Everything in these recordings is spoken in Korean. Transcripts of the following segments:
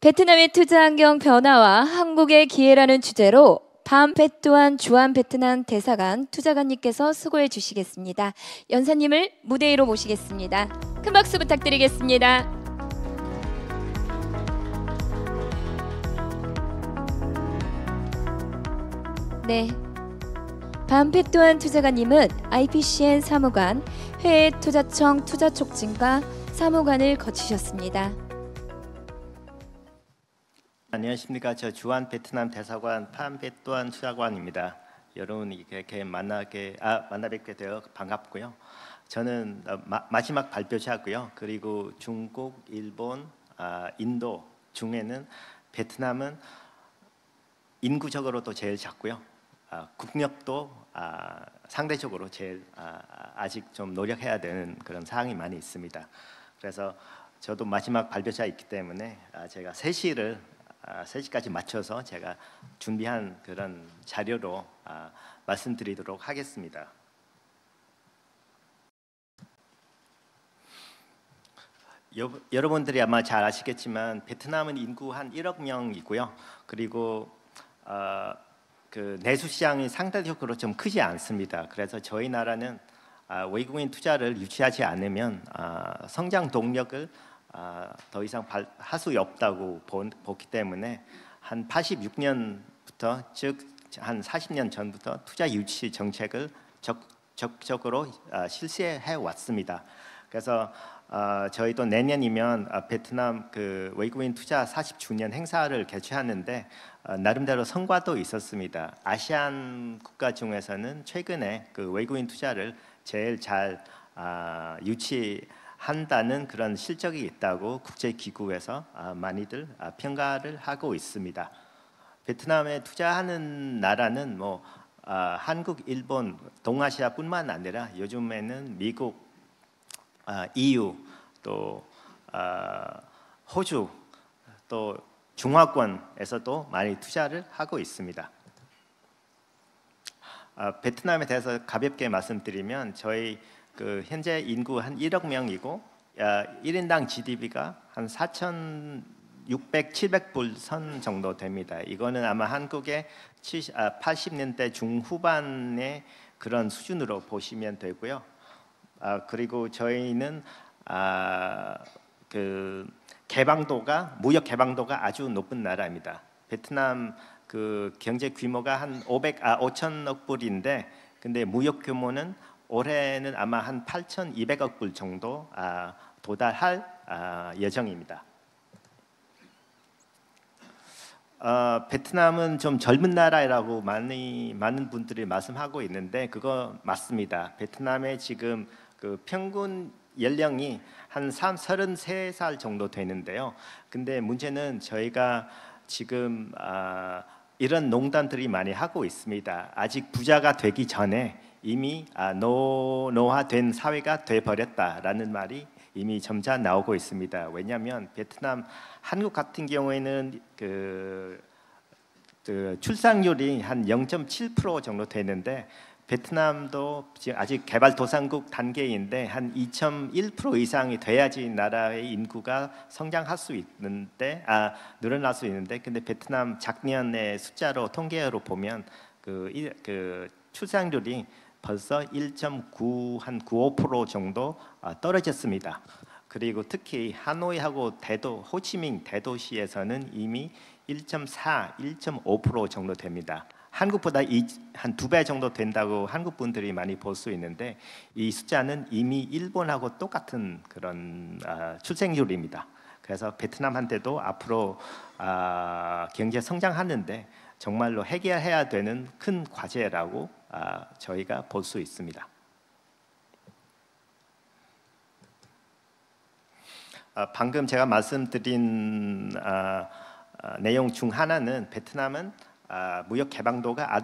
베트남의 투자 환경 변화와 한국의 기회라는 주제로 밤페뚜안 주한 베트남 대사관 투자관님께서 수고해 주시겠습니다. 연사님을 무대 위로 모시겠습니다. 큰 박수 부탁드리겠습니다. 네, 밤페뚜안 투자관님은 IPCN 사무관, 해외투자청 투자촉진과 사무관을 거치셨습니다. 안녕하십니까. 저 주한 베트남 대사관 밤페뚜안 투자관입니다. 여러분 이렇게 만나 뵙게 되어 반갑고요. 저는 마지막 발표자고요. 그리고 중국, 일본, 인도 중에는 베트남은 인구적으로도 제일 작고요. 국력도 상대적으로 제일 아직 좀 노력해야 되는 그런 사항이 많이 있습니다. 그래서 저도 마지막 발표자이기 때문에 제가 3시까지 맞춰서 제가 준비한 그런 자료로 말씀드리도록 하겠습니다. 여러분들이 아마 잘 아시겠지만 베트남은 인구 한 1억 명이고요. 그리고 그 내수 시장이 상대적으로 좀 크지 않습니다. 그래서 저희 나라는 외국인 투자를 유치하지 않으면 성장 동력을 더 이상 할 수 없다고 보기 때문에 한 86년부터 즉 한 40년 전부터 투자 유치 정책을 적극적으로 실시해 왔습니다. 그래서 저희도 내년이면 베트남 그 외국인 투자 40주년 행사를 개최하는데 나름대로 성과도 있었습니다. 아시안 국가 중에서는 최근에 그 외국인 투자를 제일 잘 유치한다는 그런 실적이 있다고 국제기구에서 많이들 평가를 하고 있습니다. 베트남에 투자하는 나라는 뭐 한국, 일본, 동아시아뿐만 아니라 요즘에는 미국, EU, 또 호주, 또 중화권에서도 많이 투자를 하고 있습니다. 베트남에 대해서 가볍게 말씀드리면 저희 그 현재 인구 한 1억 명이고 1인당 GDP가 한 4,600, 700불 선 정도 됩니다. 이거는 아마 한국의 80년대 중후반의 그런 수준으로 보시면 되고요. 그리고 저희는 그 무역 개방도가 아주 높은 나라입니다. 베트남 그 경제 규모가 한 5천억 불인데, 근데 무역 규모는 올해는 아마 한 8,200억 불 정도 도달할 예정입니다. 베트남은 좀 젊은 나라라고 많은 분들이 말씀하고 있는데 그거 맞습니다. 베트남의 지금 그 평균 연령이 한 33살 정도 되는데요. 근데 문제는 저희가 지금 이런 농담들이 많이 하고 있습니다. 아직 부자가 되기 전에 이미 노화된 사회가 돼버렸다라는 말이 이미 점차 나오고 있습니다. 왜냐하면 베트남, 한국 같은 경우에는 그 출산율이 한 0.7% 정도 되는데 베트남도 지금 아직 개발도상국 단계인데 한 2.1% 이상이 돼야지 나라의 인구가 성장할 수 있는데 늘어날 수 있는데, 근데 베트남 작년의 숫자로 통계로 보면 그 출산율이 벌써 1.9, 한 95% 정도 떨어졌습니다. 그리고 특히 하노이하고 호치민 대도시에서는 이미 1.4, 1.5% 정도 됩니다. 한국보다 한 2배 정도 된다고 한국 분들이 많이 볼 수 있는데 이 숫자는 이미 일본하고 똑같은 그런 출생률입니다. 그래서 베트남한테도 앞으로 경제 성장하는데 정말로 해결해야 되는 큰 과제라고 저희가 볼 수 있습니다. 방금 제가 말씀드린 내용 중 하나는 베트남은 무역 개방도가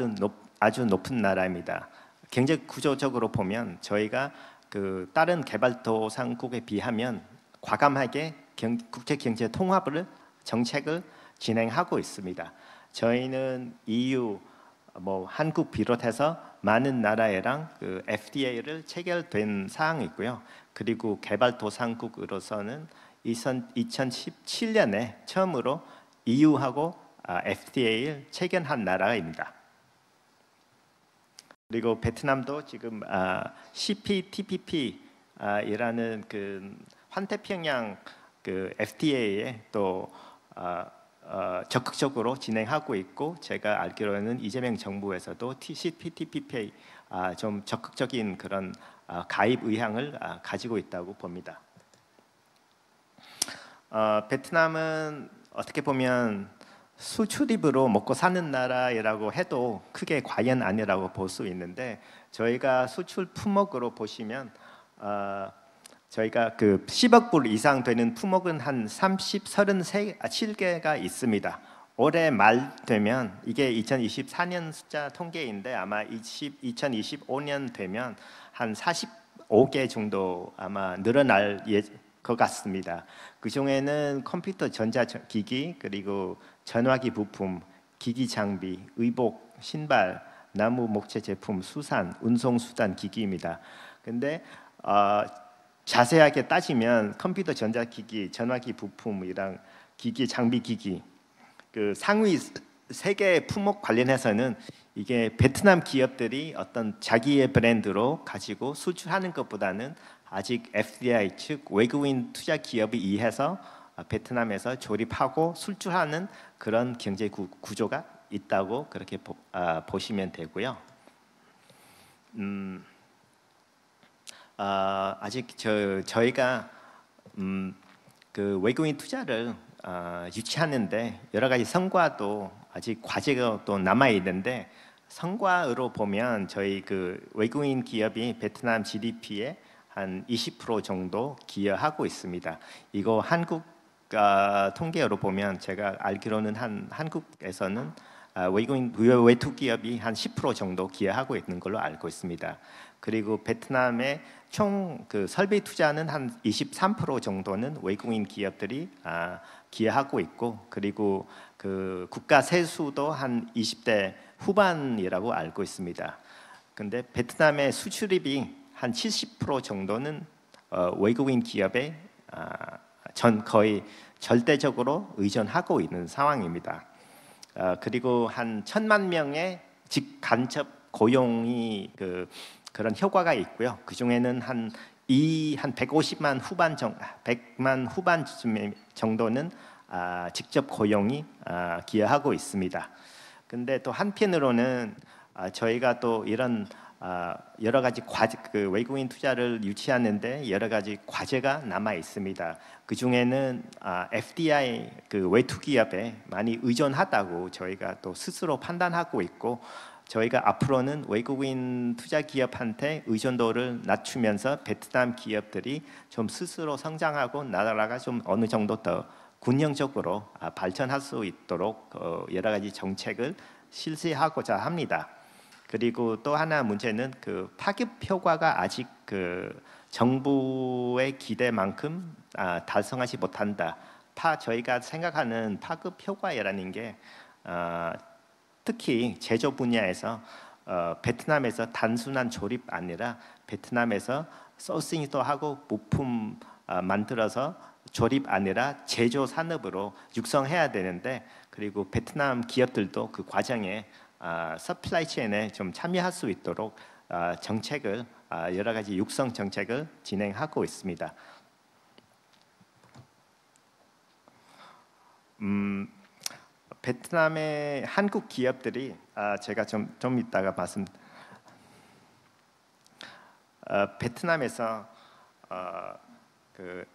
아주 높은 나라입니다. 경제 구조적으로 보면 저희가 그 다른 개발도상국에 비하면 과감하게 국제 경제 통합을 정책을 진행하고 있습니다. 저희는 EU, 한국 비롯해서 많은 나라랑 그 FTA를 체결된 사항이 있고요. 그리고 개발도상국으로서는 2017년에 처음으로 EU하고 FTA를 체결한 나라입니다. 그리고 베트남도 지금 CPTPP 이라는 그 환태평양 그 FTA에 또 적극적으로 진행하고 있고, 제가 알기로는 이재명 정부에서도 CPTPP 좀 적극적인 그런 가입 의향을 가지고 있다고 봅니다. 베트남은 어떻게 보면 수출입으로 먹고 사는 나라라고 해도 크게 과연 아니라고 볼 수 있는데, 저희가 수출 품목으로 보시면 저희가 그 10억 불 이상 되는 품목은 한 37개가 있습니다. 올해 말 되면 이게 2024년 숫자 통계인데 아마 2025년 되면 한 45개 정도 아마 늘어날 것 같습니다. 그 중에는 컴퓨터 전자기기, 그리고 전화기 부품, 기기 장비, 의복, 신발, 나무 목재 제품, 수산, 운송 수단 기기입니다. 근데 자세하게 따지면 컴퓨터 전자기기, 전화기 부품이랑 기기 장비 기기 그 상위 3개 품목 관련해서는 이게 베트남 기업들이 어떤 자기의 브랜드로 가지고 수출하는 것보다는 아직 FDI 즉 외국인 투자 기업이 이해해서 베트남에서 조립하고 수출하는 그런 경제 구조가 있다고 그렇게 보시면 되고요. 아직 저희가 그 외국인 투자를 유치하는데 여러 가지 성과도 아직 과제가 또 남아 있는데, 성과로 보면 저희 그 외국인 기업이 베트남 GDP에 한 20% 정도 기여하고 있습니다. 이거 한국 통계로 보면 제가 알기로는 한국에서는 외국인 외투 기업이 한 10% 정도 기여하고 있는 걸로 알고 있습니다. 그리고 베트남의 총 그 설비 투자는 한 23% 정도는 외국인 기업들이 기여하고 있고, 그리고 그 국가 세수도 한 20대 후반이라고 알고 있습니다. 근데 베트남의 수출입이 한 70% 정도는 외국인 기업에 거의 절대적으로 의존하고 있는 상황입니다. 그리고 한 1,000만 명의 직간접 고용이 그런 효과가 있고요. 그 중에는 한 150만 후반 100만 후반 정도는 직접 고용이 기여하고 있습니다. 근데 또 한편으로는 저희가 또 이런 여러 가지 그 외국인 투자를 유치하는데 여러 가지 과제가 남아 있습니다. 그 중에는 FDI 그 외투 기업에 많이 의존하다고 저희가 또 스스로 판단하고 있고, 저희가 앞으로는 외국인 투자 기업한테 의존도를 낮추면서 베트남 기업들이 좀 스스로 성장하고 나라가 좀 어느 정도 더 균형적으로 발전할 수 있도록 여러 가지 정책을 실시하고자 합니다. 그리고 또 하나 문제는 그 파급 효과가 아직 그 정부의 기대만큼 달성하지 못한다. 저희가 생각하는 파급 효과라는 게 특히 제조 분야에서 베트남에서 단순한 조립 아니라 베트남에서 소싱도 하고 부품 만들어서 조립 아니라 제조 산업으로 육성해야 되는데, 그리고 베트남 기업들도 그 과정에 서플라이 체인에 좀 참여할 수 있도록 정책을 여러 가지 육성 정책을 진행하고 있습니다. 베트남의 한국 기업들이 제가 좀 이따가 베트남에서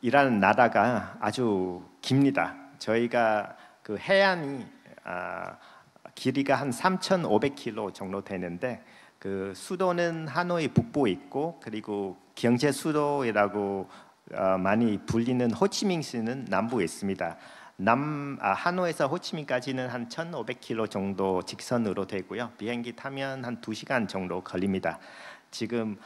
일하는 나라가 아주 깁니다. 저희가 그 해안이 길이가 한 3,500km 정도 되는데, 그 수도는 하노이 북부에 있고, 그리고 경제 수도라고 많이 불리는 호치민시는 남부에 있습니다. 하노이에서 호치민까지는 한 1,500km 정도 직선으로 되고요. 비행기 타면 한 2시간 정도 걸립니다. 지금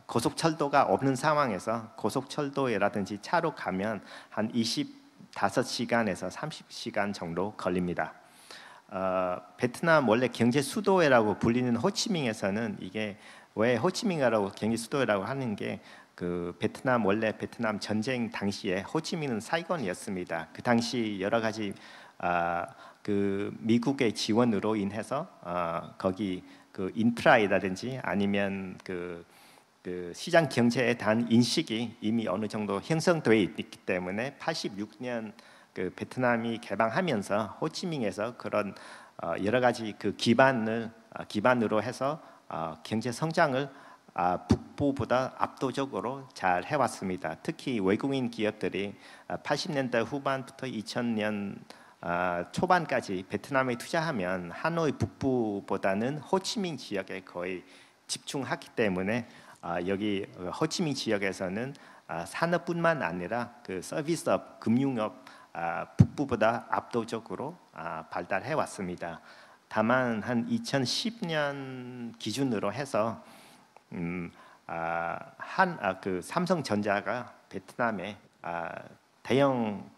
고속철도가 없는 상황에서 고속철도라든지 차로 가면 한 25시간에서 30시간 정도 걸립니다. 베트남 원래 경제 수도라고 불리는 호치민에서는 이게 왜 호치민이라고 경제 수도라고 하는 게 그 베트남 원래 베트남 전쟁 당시에 호치민은 사이건이었습니다. 그 당시 여러 가지 그 미국의 지원으로 인해서 거기 그 인프라이라든지 아니면 그 시장 경제에 대한 인식이 이미 어느 정도 형성되어 있기 때문에 86년 그 베트남이 개방하면서 호치민에서 그런 여러 가지 그 기반으로 해서 경제 성장을 북부보다 압도적으로 잘 해왔습니다. 특히 외국인 기업들이 80년대 후반부터 2000년 초반까지 베트남에 투자하면 하노이 북부보다는 호치민 지역에 거의 집중하기 때문에 여기 호치민 지역에서는 산업뿐만 아니라 그 서비스업, 금융업 북부보다 압도적으로 발달해 왔습니다. 다만 한 2010년 기준으로 해서 그 삼성전자가 베트남에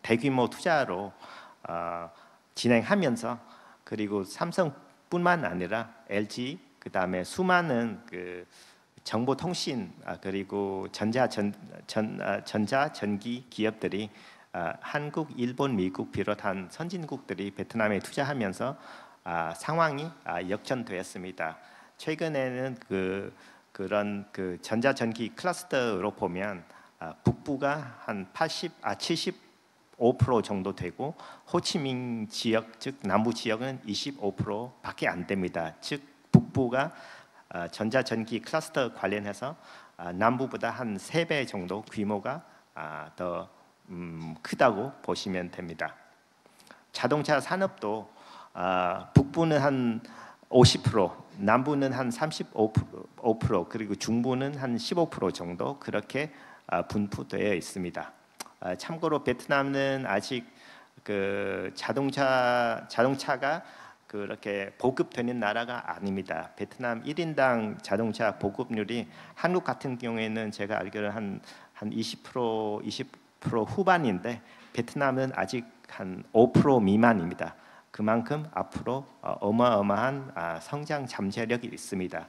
대규모 투자로 진행하면서 그리고 삼성뿐만 아니라 LG 그다음에 수많은 그 정보통신 그리고 전자전기 기업들이 한국, 일본, 미국 비롯한 선진국들이 베트남에 투자하면서 상황이 역전되었습니다. 최근에는 그런 그 전자전기 클러스터로 보면 북부가 한 75% 정도 되고 호치민 지역 즉 남부 지역은 25%밖에 안 됩니다. 즉 북부가 전자전기 클러스터 관련해서 남부보다 한 3배 정도 규모가 더 크다고 보시면 됩니다. 자동차 산업도 북부는 한 50%, 남부는 한 35% 그리고 중부는 한 15% 정도 그렇게 분포되어 있습니다. 참고로 베트남은 아직 그 자동차가 그렇게 보급되는 나라가 아닙니다. 베트남 1인당 자동차 보급률이 한국 같은 경우에는 제가 알기로 한 20% 후반인데 베트남은 아직 한 5% 미만입니다. 그만큼 앞으로 어마어마한 성장 잠재력이 있습니다.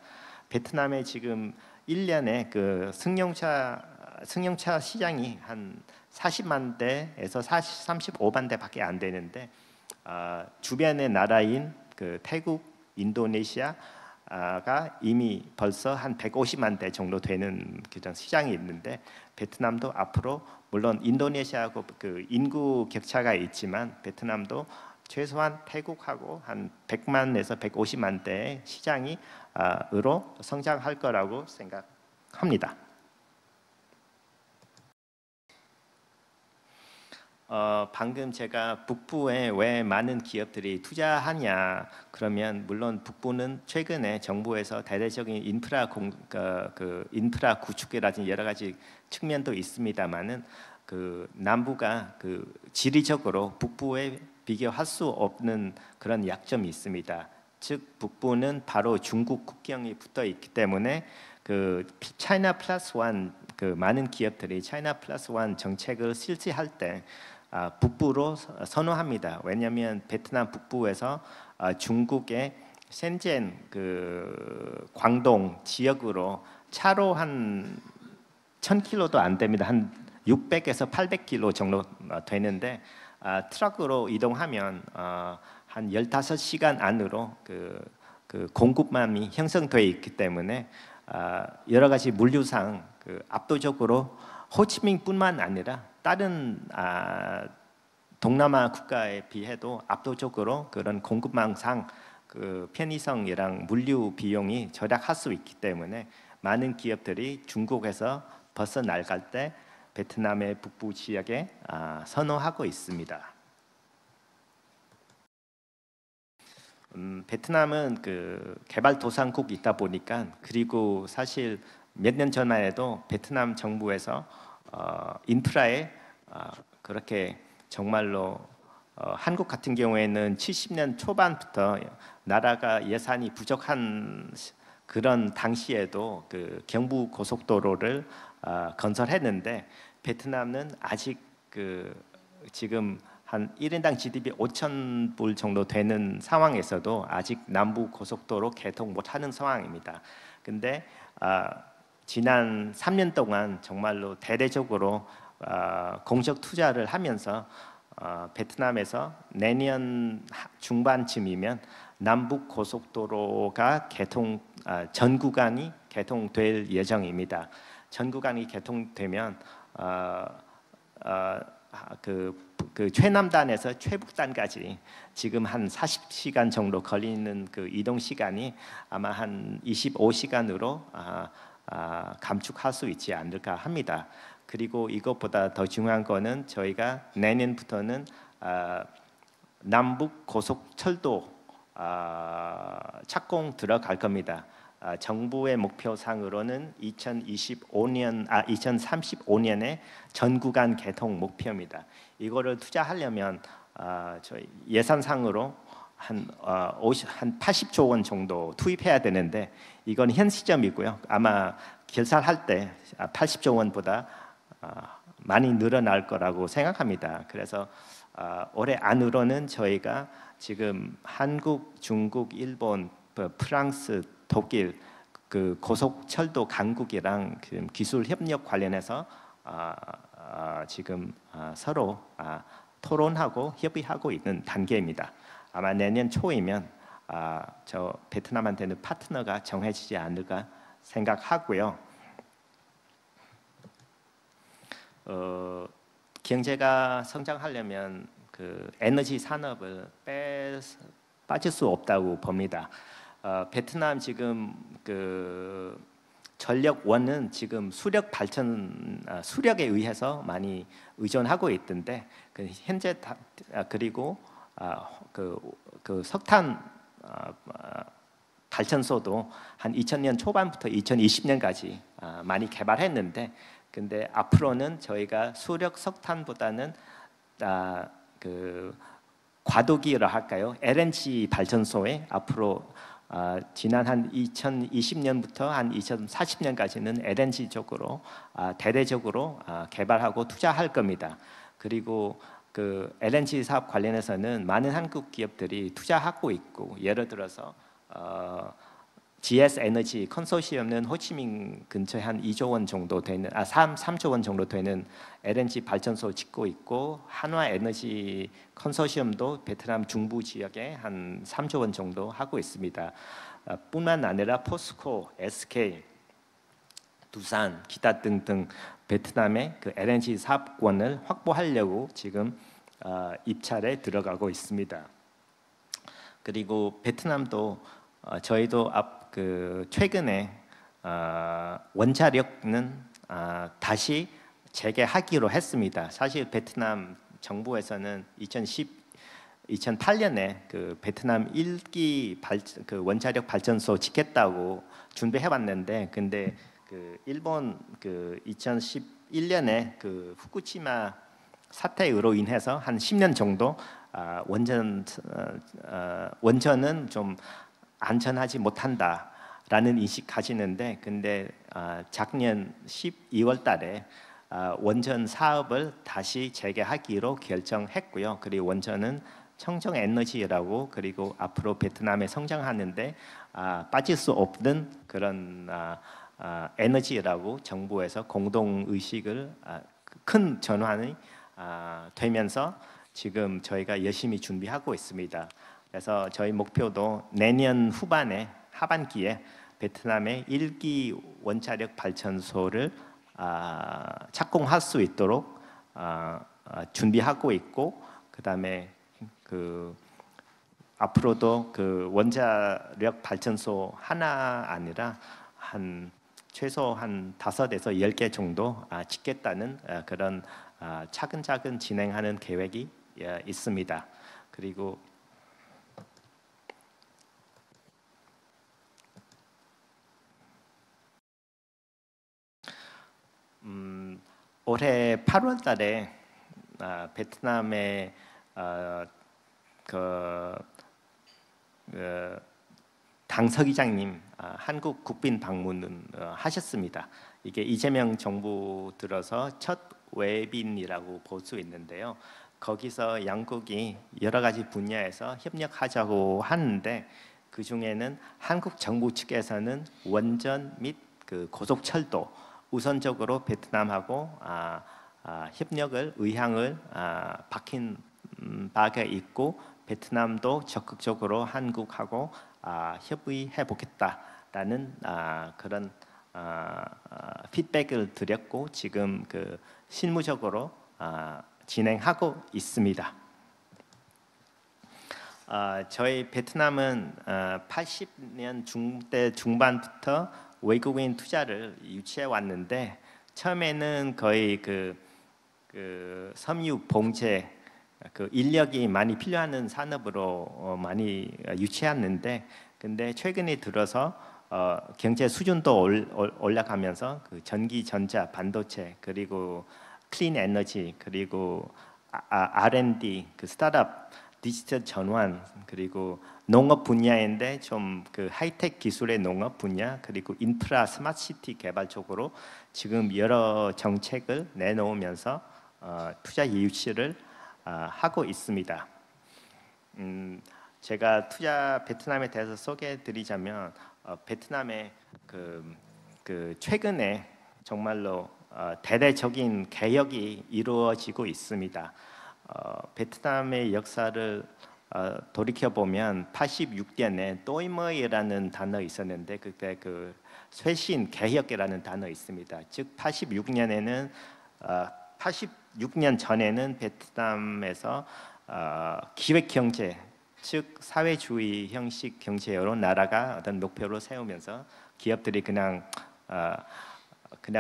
베트남에 지금 1년에 그 승용차 시장이 한 40만 대에서 35만 대밖에 안 되는데 주변의 나라인 그 태국, 인도네시아가 이미 벌써 한 150만 대 정도 되는 그런 시장이 있는데 베트남도 앞으로 물론 인도네시아하고 그 인구 격차가 있지만 베트남도 최소한 태국하고 한 100만에서 150만 대의 시장으로 성장할 거라고 생각합니다. 방금 제가 북부에 왜 많은 기업들이 투자하냐 그러면 물론 북부는 최근에 정부에서 대대적인 인프라 구축이라든지 여러 가지 측면도 있습니다만은 그 남부가 그 지리적으로 북부에 비교할 수 없는 그런 약점이 있습니다. 즉 북부는 바로 중국 국경이 붙어 있기 때문에 그 차이나 플러스 원 그 많은 기업들이 차이나 플러스 원 정책을 실시할 때 북부로 선호합니다. 왜냐하면 베트남 북부에서 중국의 센젠 그 광동 지역으로 차로 한 1000km도 안 됩니다. 한 600에서 800km 정도 되는데 트럭으로 이동하면 한 15시간 안으로 그 공급망이 형성되어 있기 때문에 여러 가지 물류상 그 압도적으로 호치민뿐만 아니라 다른 동남아 국가에 비해도 압도적으로 그런 공급망상 그 편의성이랑 물류 비용이 절약할 수 있기 때문에 많은 기업들이 중국에서 벗어나갈 때 베트남의 북부 지역에 선호하고 있습니다. 베트남은 그 개발도상국이다 보니까 그리고 사실 몇 년 전만 해도 베트남 정부에서 인프라에 그렇게 정말로 한국 같은 경우에는 70년 초반부터 나라가 예산이 부족한 그런 당시에도 그 경부 고속도로를 건설했는데 베트남은 아직 그 지금 한 1인당 GDP 5,000불 정도 되는 상황에서도 아직 남부 고속도로 개통 못하는 상황입니다. 근데 지난 3년 동안 정말로 대대적으로 공적 투자를 하면서 베트남에서 내년 중반쯤이면 남북 고속도로가 전 구간이 개통될 예정입니다. 전 구간이 개통되면 그 최남단에서 최북단까지 지금 한 40시간 정도 걸리는 그 이동 시간이 아마 한 25시간으로 감축할 수 있지 않을까 합니다. 그리고 이것보다 더 중요한 거는 저희가 내년부터는 남북 고속철도 착공 들어갈 겁니다. 정부의 목표상으로는 2035년에 전 구간 개통 목표입니다. 이거를 투자하려면 저희 예산상으로 한 80조 원 정도 투입해야 되는데 이건 현 시점이고요. 아마 결산할 때 80조 원보다 많이 늘어날 거라고 생각합니다. 그래서 올해 안으로는 저희가 지금 한국, 중국, 일본, 프랑스, 독일 그 고속철도 강국이랑 기술 협력 관련해서 지금 서로 토론하고 협의하고 있는 단계입니다. 아마 내년 초이면 저 베트남한테는 파트너가 정해지지 않을까 생각하고요. 경제가 성장하려면 그 에너지 산업을 빠질 수 없다고 봅니다. 베트남 지금 그 전력원은 지금 수력에 의해서 많이 의존하고 있던데 현재 그리고 그 석탄 발전소도 한 2000년 초반부터 2020년까지 많이 개발했는데 근데 앞으로는 저희가 수력 석탄보다는 그 과도기라 할까요? LNG 발전소에 앞으로 지난 한 2020년부터 한 2040년까지는 LNG 쪽으로 대대적으로 개발하고 투자할 겁니다. 그리고 그 LNG 사업 관련해서는 많은 한국 기업들이 투자하고 있고 예를 들어서 GS 에너지 컨소시엄은 호치민 근처에 한 2조 원 정도 되는 3조 원 정도 되는 LNG 발전소 짓고 있고 한화 에너지 컨소시엄도 베트남 중부 지역에 한 3조 원 정도 하고 있습니다. 뿐만 아니라 포스코, SK, 두산, 기타 등등 베트남의 그 LNG 사업권을 확보하려고 지금 입찰에 들어가고 있습니다. 그리고 베트남도 저희도 최근에 원자력은 다시 재개하기로 했습니다. 사실 베트남 정부에서는 2008년에 그 베트남 1기 그 원자력 발전소 짓겠다고 준비해왔는데, 근데 그 일본 그 2011년에 그 후쿠시마 사태로 인해서 한 10년 정도 원전은 좀 안전하지 못한다라는 인식 가지는데, 근데 작년 12월 달에 원전 사업을 다시 재개하기로 결정했고요. 그리고 원전은 청정 에너지라고, 그리고 앞으로 베트남에 성장하는데 빠질 수 없는 그런 에너지라고 정부에서 공동 의식을 큰 전환이 되면서 지금 저희가 열심히 준비하고 있습니다. 그래서 저희 목표도 내년 하반기에 베트남의 1기 원자력 발전소를 착공할 수 있도록 준비하고 있고, 그다음에 그 앞으로도 그 원자력 발전소 하나 아니라 최소 한 5에서 10개 정도 짓겠다는 그런 차근차근 진행하는 계획이 있습니다. 그리고 올해 8월 달에 베트남의 당서기장님 한국 국빈 방문은 하셨습니다. 이게 이재명 정부 들어서 첫 외빈이라고 볼 수 있는데요. 거기서 양국이 여러 가지 분야에서 협력하자고 하는데, 그 중에는 한국 정부 측에서는 원전 및 그 고속철도 우선적으로 베트남하고 협력을 의향을 밝힌 바가 있고 베트남도 적극적으로 한국하고 협의해 보겠다라는 그런 피드백을 드렸고 지금 그 실무적으로 진행하고 있습니다. 저희 베트남은 80년 중대 중반부터 외국인 투자를 유치해 왔는데 처음에는 거의 그 섬유 봉제 그 인력이 많이 필요한 산업으로 많이 유치했는데 근데 최근에 들어서 경제 수준도 올라가면서 그 전기 전자 반도체 그리고 클린 에너지 그리고 R&D 그 스타트업 디지털 전환 그리고 농업 분야인데 좀 그 하이텍 기술의 농업 분야 그리고 인프라 스마트시티 개발 쪽으로 지금 여러 정책을 내놓으면서 투자 유치를 하고 있습니다. 제가 투자 베트남에 대해서 소개해드리자면 베트남의 그 최근에 정말로 대대적인 개혁이 이루어지고 있습니다. 베트남의 역사를 돌이켜 보면 86년에 또이머이라는 단어 있었는데 그때 그 쇄신 개혁이라는 단어 있습니다. 즉 86년에는 86년 전에는 베트남에서 기획 경제 즉 사회주의 형식 경제로 나라가 어떤 목표를 세우면서 기업들이 그냥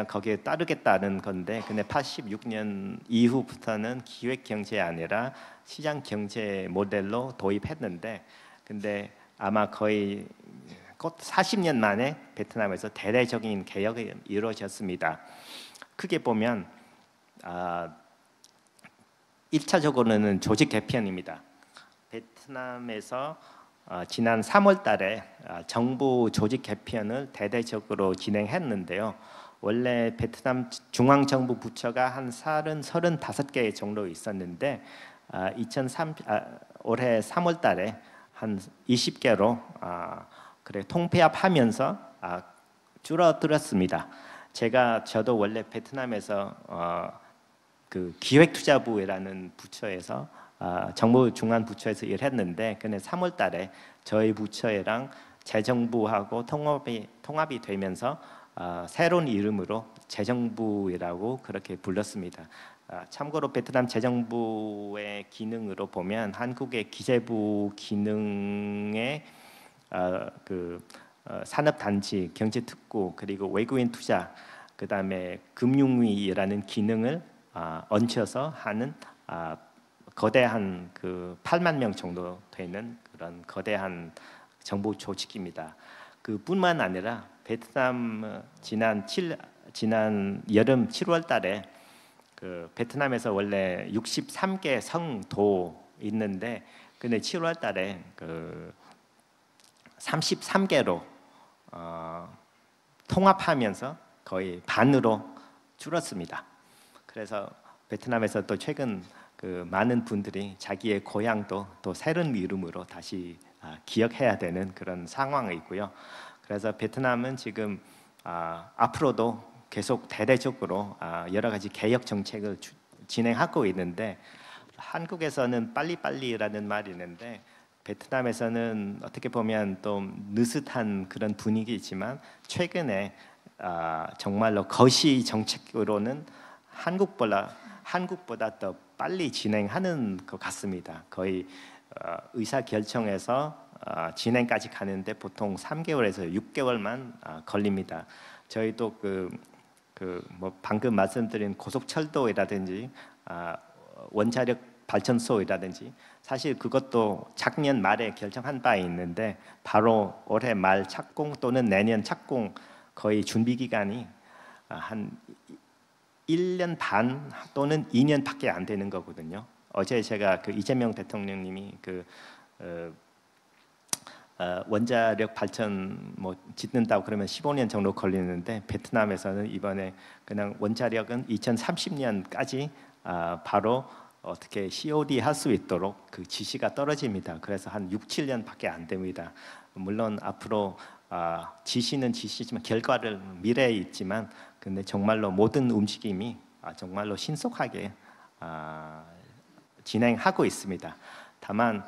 거기에 따르겠다는 건데 근데 86년 이후부터는 기획 경제 아니라 시장 경제 모델로 도입했는데 근데 아마 거의 곧 40년 만에 베트남에서 대대적인 개혁이 이루어졌습니다. 크게 보면 1차적으로는 조직 개편입니다. 베트남에서 지난 3월 달에 정부 조직 개편을 대대적으로 진행했는데요. 원래 베트남 중앙정부 부처가 한 35개 정도 있었는데 올해 3월 달에 한 20개로 그래 통폐합하면서 줄어들었습니다. 저도 원래 베트남에서 그 기획투자부라는 부처에서 정부 중앙 부처에서 일했는데 근데 3월 달에 저희 부처랑 재정부하고 통합이 되면서 새로운 이름으로 재정부라고 그렇게 불렀습니다. 참고로 베트남 재정부의 기능으로 보면 한국의 기재부 기능의 산업단지, 경제특구 그리고 외국인 투자 그다음에 금융위라는 기능을 얹혀서 하는 거대한 그 8만 명 정도 되는 그런 거대한 정부 조직입니다. 그뿐만 아니라 베트남 지난 여름 7월 달에 그 베트남에서 원래 63개 성도 있는데 근데 7월 달에 그 33개로 통합하면서 거의 반으로 줄었습니다. 그래서 베트남에서 또 최근 그 많은 분들이 자기의 고향도 또 새로운 이름으로 다시 기억해야 되는 그런 상황이 있고요. 그래서 베트남은 지금 앞으로도 계속 대대적으로 여러 가지 개혁 정책을 진행하고 있는데 한국에서는 빨리빨리라는 말이 있는데 베트남에서는 어떻게 보면 좀 느긋한 그런 분위기이지만 최근에 정말로 거시 정책으로는 한국보다 더 빨리 진행하는 것 같습니다. 거의 의사 결정에서 진행까지 가는데 보통 3개월에서 6개월만 걸립니다. 저희도 뭐 방금 말씀드린 고속철도라든지 원자력 발전소라든지 사실 그것도 작년 말에 결정한 바 있는데 바로 올해 말 착공 또는 내년 착공 거의 준비 기간이 한 1년 반 또는 2년밖에 안 되는 거거든요. 어제 제가 그 이재명 대통령님이 원자력 발전 뭐 짓는다고 그러면 15년 정도 걸리는데 베트남에서는 이번에 그냥 원자력은 2030년까지 바로 어떻게 COD 할 수 있도록 그 지시가 떨어집니다. 그래서 한 6, 7년밖에 안 됩니다. 물론 앞으로 지시는 지시지만 결과를 미래에 있지만, 근데 정말로 모든 움직임이 정말로 신속하게 진행하고 있습니다. 다만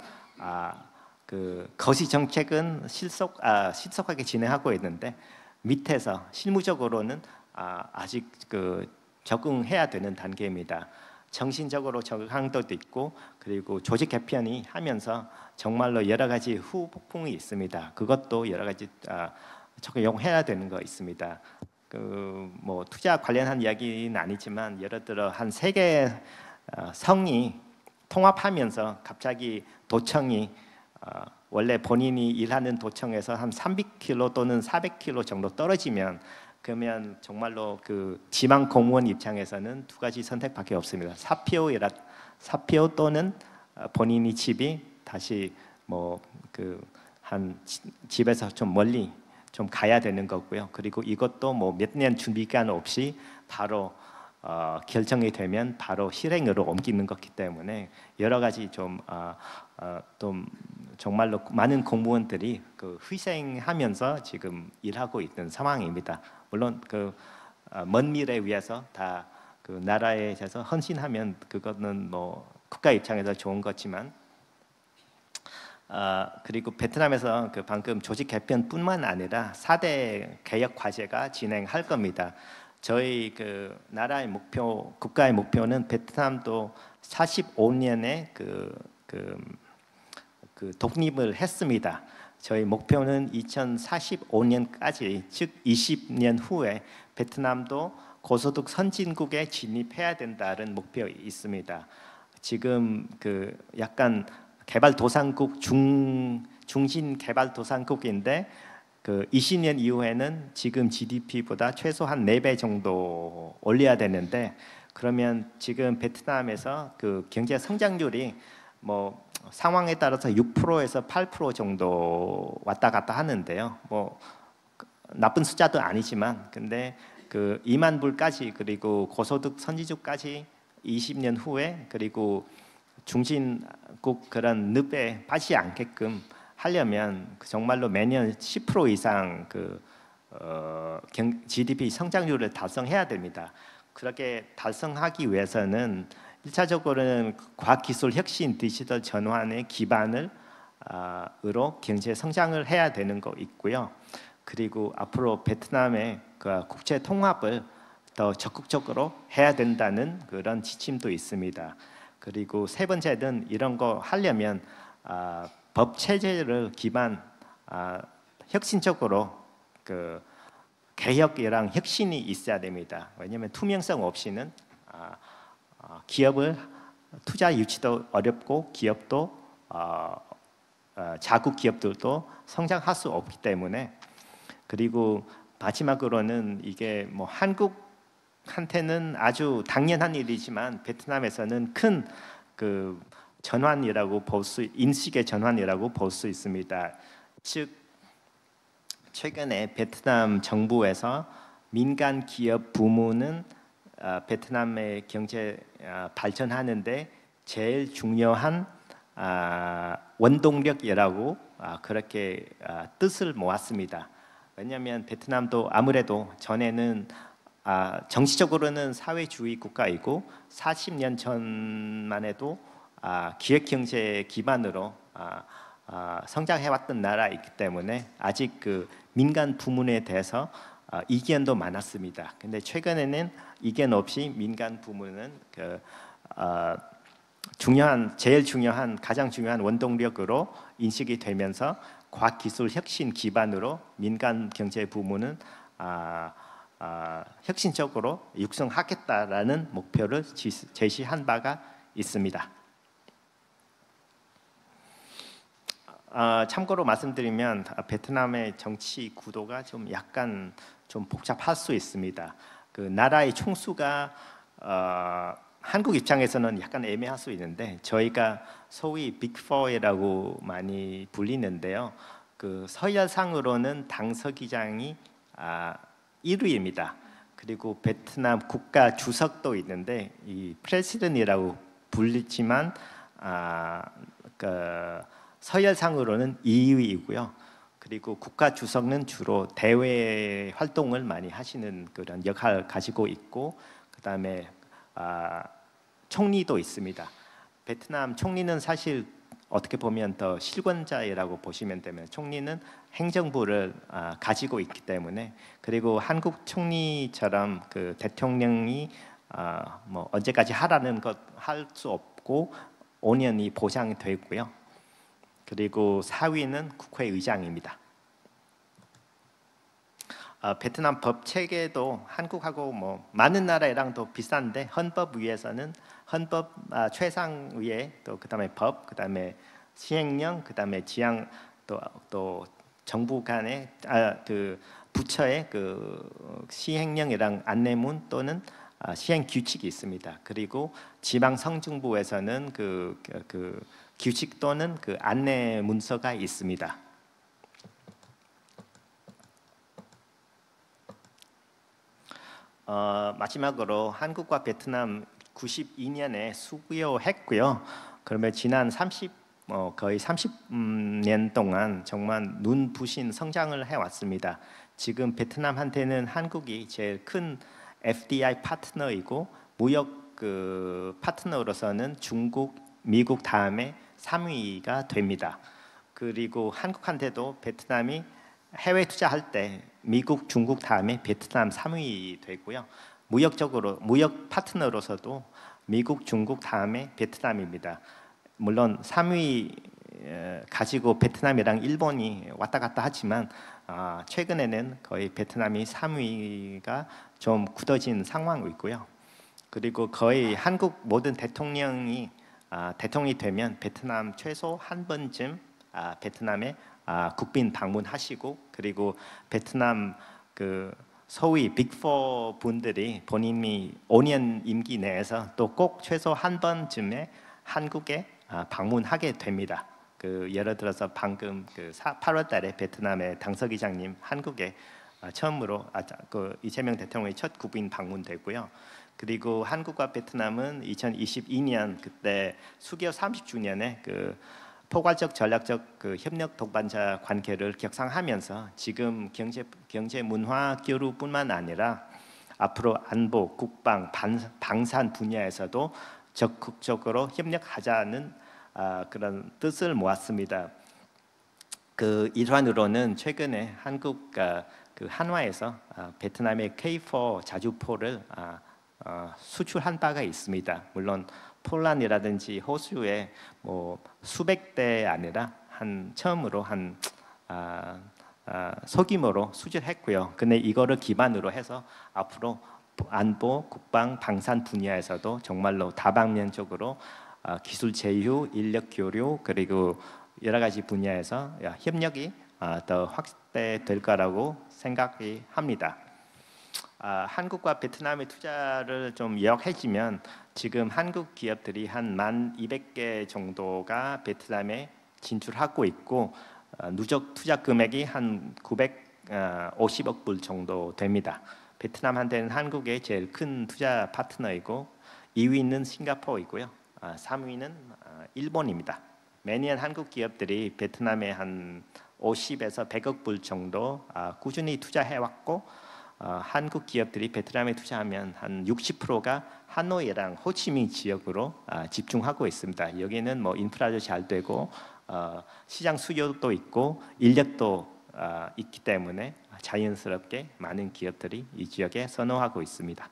그 거시 정책은 신속하게 진행하고 있는데 밑에서 실무적으로는 아직 그 적응해야 되는 단계입니다. 정신적으로 저항도도 있고, 그리고 조직 개편이 하면서 정말로 여러 가지 후폭풍이 있습니다. 그것도 여러 가지 적용해야 되는 거 있습니다. 그 뭐 투자 관련한 이야기는 아니지만, 예를 들어 한 3개 성이 통합하면서 갑자기 도청이 원래 본인이 일하는 도청에서 한 300km 또는 400km 정도 떨어지면, 그러면 정말로 그 지방 공무원 입장에서는 2가지 선택밖에 없습니다. 사표 또는 본인이 집이 다시 뭐 그 한 집에서 좀 멀리 좀 가야 되는 거고요. 그리고 이것도 뭐 몇 년 준비 기간 없이 바로 결정이 되면 바로 실행으로 옮기는 거기 때문에 여러 가지 좀 정말로 많은 공무원들이 그 희생하면서 지금 일하고 있는 상황입니다. 물론 그 먼 미래 위해서 다 그 나라에 대해서 헌신하면 그거는 뭐 국가 입장에서 좋은 거지만, 그리고 베트남에서 그 방금 조직 개편뿐만 아니라 4대 개혁 과제가 진행할 겁니다. 저희 그 나라의 목표, 국가의 목표는 베트남도 45년에 그 독립을 했습니다. 저희 목표는 2045년까지, 즉 20년 후에 베트남도 고소득 선진국에 진입해야 된다는 목표 있습니다. 지금 그 약간 개발도상국 중진 개발도상국인데, 그 20년 이후에는 지금 GDP보다 최소한 4배 정도 올려야 되는데, 그러면 지금 베트남에서 그 경제 성장률이 뭐 상황에 따라서 6%에서 8% 정도 왔다 갔다 하는데요. 뭐 나쁜 숫자도 아니지만, 근데 그 2만 불까지, 그리고 고소득 선진국까지 20년 후에, 그리고 중진국 그런 늪에 빠지지 않게끔 하려면 정말로 매년 10% 이상 그 GDP 성장률을 달성해야 됩니다. 그렇게 달성하기 위해서는 1차적으로는 과학기술 혁신, 디지털 전환의 기반을 으로 경제 성장을 해야 되는 거 있고요. 그리고 앞으로 베트남의 그 국제 통합을 더 적극적으로 해야 된다는 그런 지침도 있습니다. 그리고 3번째는 이런 거 하려면 법 체제를 기반 혁신적으로 그 개혁이랑 혁신이 있어야 됩니다. 왜냐하면 투명성 없이는 기업을 투자 유치도 어렵고, 기업도 자국 기업들도 성장할 수 없기 때문에. 그리고 마지막으로는 이게 뭐 한국한테는 아주 당연한 일이지만 베트남에서는 큰 그 전환이라고 인식의 전환이라고 볼 수 있습니다. 즉 최근에 베트남 정부에서 민간 기업 부문은 베트남의 경제 발전하는데 제일 중요한 원동력이라고 그렇게 뜻을 모았습니다. 왜냐하면 베트남도 아무래도 전에는 정치적으로는 사회주의 국가이고 40년 전만 해도 기획 경제 기반으로 성장해왔던 나라이기 때문에 아직 그 민간 부문에 대해서 이견도 많았습니다. 근데 최근에는 이견 없이 민간 부문은 그 제일 중요한, 가장 중요한 원동력으로 인식이 되면서 과학기술 혁신 기반으로 민간 경제 부문은 혁신적으로 육성하겠다라는 목표를 제시한 바가 있습니다. 참고로 말씀드리면 베트남의 정치 구도가 좀 약간 좀 복잡할 수 있습니다. 그 나라의 총수가 한국 입장에서는 약간 애매할 수 있는데, 저희가 소위 빅4라고 많이 불리는데요. 그 서열상으로는 당서기장이 1위입니다. 그리고 베트남 국가 주석도 있는데 이 프레시던이라고 불리지만 그 서열상으로는 2위이고요. 그리고 국가 주석은 주로 대외 활동을 많이 하시는 그런 역할을 가지고 있고, 그다음에 총리도 있습니다. 베트남 총리는 사실 어떻게 보면 더 실권자라고 보시면 되면, 총리는 행정부를 가지고 있기 때문에, 그리고 한국 총리처럼 그 대통령이 뭐 언제까지 하라는 것 할 수 없고 5년이 보장이 되고요. 그리고 사위는 국회의장입니다. 베트남 법 체계도 한국하고 뭐 많은 나라랑도 비슷한데, 헌법위에서는 헌법 최상위에 또 그다음에 법, 그다음에 시행령, 그다음에 지양, 또 정부 간의 그 부처의 그 시행령이랑 안내문 또는 시행 규칙이 있습니다. 그리고 지방 성중부에서는 그 규칙 또는 그 안내 문서가 있습니다. 마지막으로 한국과 베트남 92년에 수교했고요. 그러면 지난 거의 30년 동안 정말 눈부신 성장을 해왔습니다. 지금 베트남한테는 한국이 제일 큰 FDI 파트너이고, 무역 그 파트너로서는 중국, 미국 다음에 3위가 됩니다. 그리고 한국한테도 베트남이 해외 투자할 때 미국, 중국 다음에 베트남 3위 되고요. 무역적으로, 무역 파트너로서도 미국, 중국 다음에 베트남입니다. 물론 3위 가지고 베트남이랑 일본이 왔다 갔다 하지만 최근에는 거의 베트남이 3위가 좀 굳어진 상황이고요. 그리고 거의 한국 모든 대통령이 되면 베트남 최소 한 번쯤 베트남에 국빈 방문하시고, 그리고 베트남 그 소위 빅4 분들이 본인이 5년 임기 내에서 또 꼭 최소 한 번쯤에 한국에 방문하게 됩니다. 그 예를 들어서 방금 그 8월달에 베트남의 당서기장님 한국에 처음으로 그 이재명 대통령의 첫 국빈 방문되고요. 그리고 한국과 베트남은 2022년 그때 수교 30주년에 그 포괄적 전략적 그 협력 동반자 관계를 격상하면서 지금 경제 문화 교류뿐만 아니라 앞으로 안보, 국방, 방산 분야에서도 적극적으로 협력하자는 그런 뜻을 모았습니다. 그 일환으로는 최근에 한국 그 한화에서 베트남의 K4 자주포를 수출한 바가 있습니다. 물론 폴란드라든지 호주에 뭐 수백 대 아니라 처음으로 소규모로 수출했고요. 근데 이거를 기반으로 해서 앞으로 안보, 국방, 방산 분야에서도 정말로 다방면적으로 기술 제휴, 인력 교류, 그리고 여러 가지 분야에서 협력이 더 확대될 거라고 생각이 합니다. 한국과 베트남의 투자를 좀 요약해주면, 지금 한국 기업들이 한 1,200개 정도가 베트남에 진출하고 있고, 누적 투자 금액이 한 950억 불 정도 됩니다. 베트남한테는 한국의 제일 큰 투자 파트너이고, 2위는 싱가포르이고요. 3위는 일본입니다. 매년 한국 기업들이 베트남에 한 50에서 100억 불 정도 꾸준히 투자해왔고, 한국 기업들이 베트남에 투자하면 한 60%가 하노이랑 호치민 지역으로 집중하고 있습니다. 여기는 뭐 인프라도 잘 되고 시장 수요도 있고 인력도 있기 때문에 자연스럽게 많은 기업들이 이 지역에 선호하고 있습니다.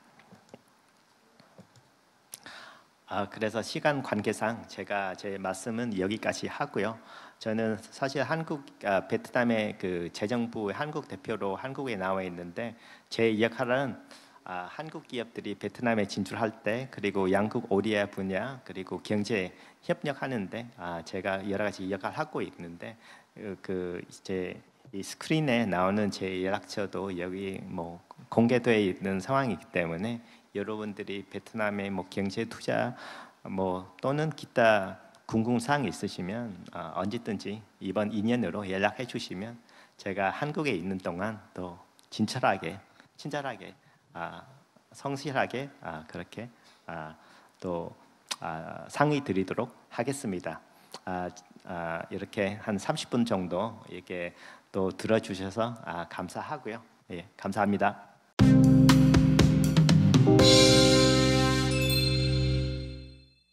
그래서 시간 관계상 제가 제 말씀은 여기까지 하고요. 저는 사실 베트남의 그 재정부 한국 대표로 한국에 나와 있는데, 제 역할은 한국 기업들이 베트남에 진출할 때, 그리고 양국 ODA 분야, 그리고 경제 협력하는데 제가 여러 가지 역할을 하고 있는데, 이 스크린에 나오는 제 연락처도 여기 뭐 공개되어 있는 상황이기 때문에, 여러분들이 베트남의 뭐 경제 투자 뭐 또는 기타 궁금사항 있으시면 언제든지 이번 2년으로 연락해 주시면 제가 한국에 있는 동안 또 친절하게 성실하게 그렇게 또 상의 드리도록 하겠습니다. 이렇게 한 30분 정도 이렇게 또 들어주셔서 감사하고요. 예, 감사합니다.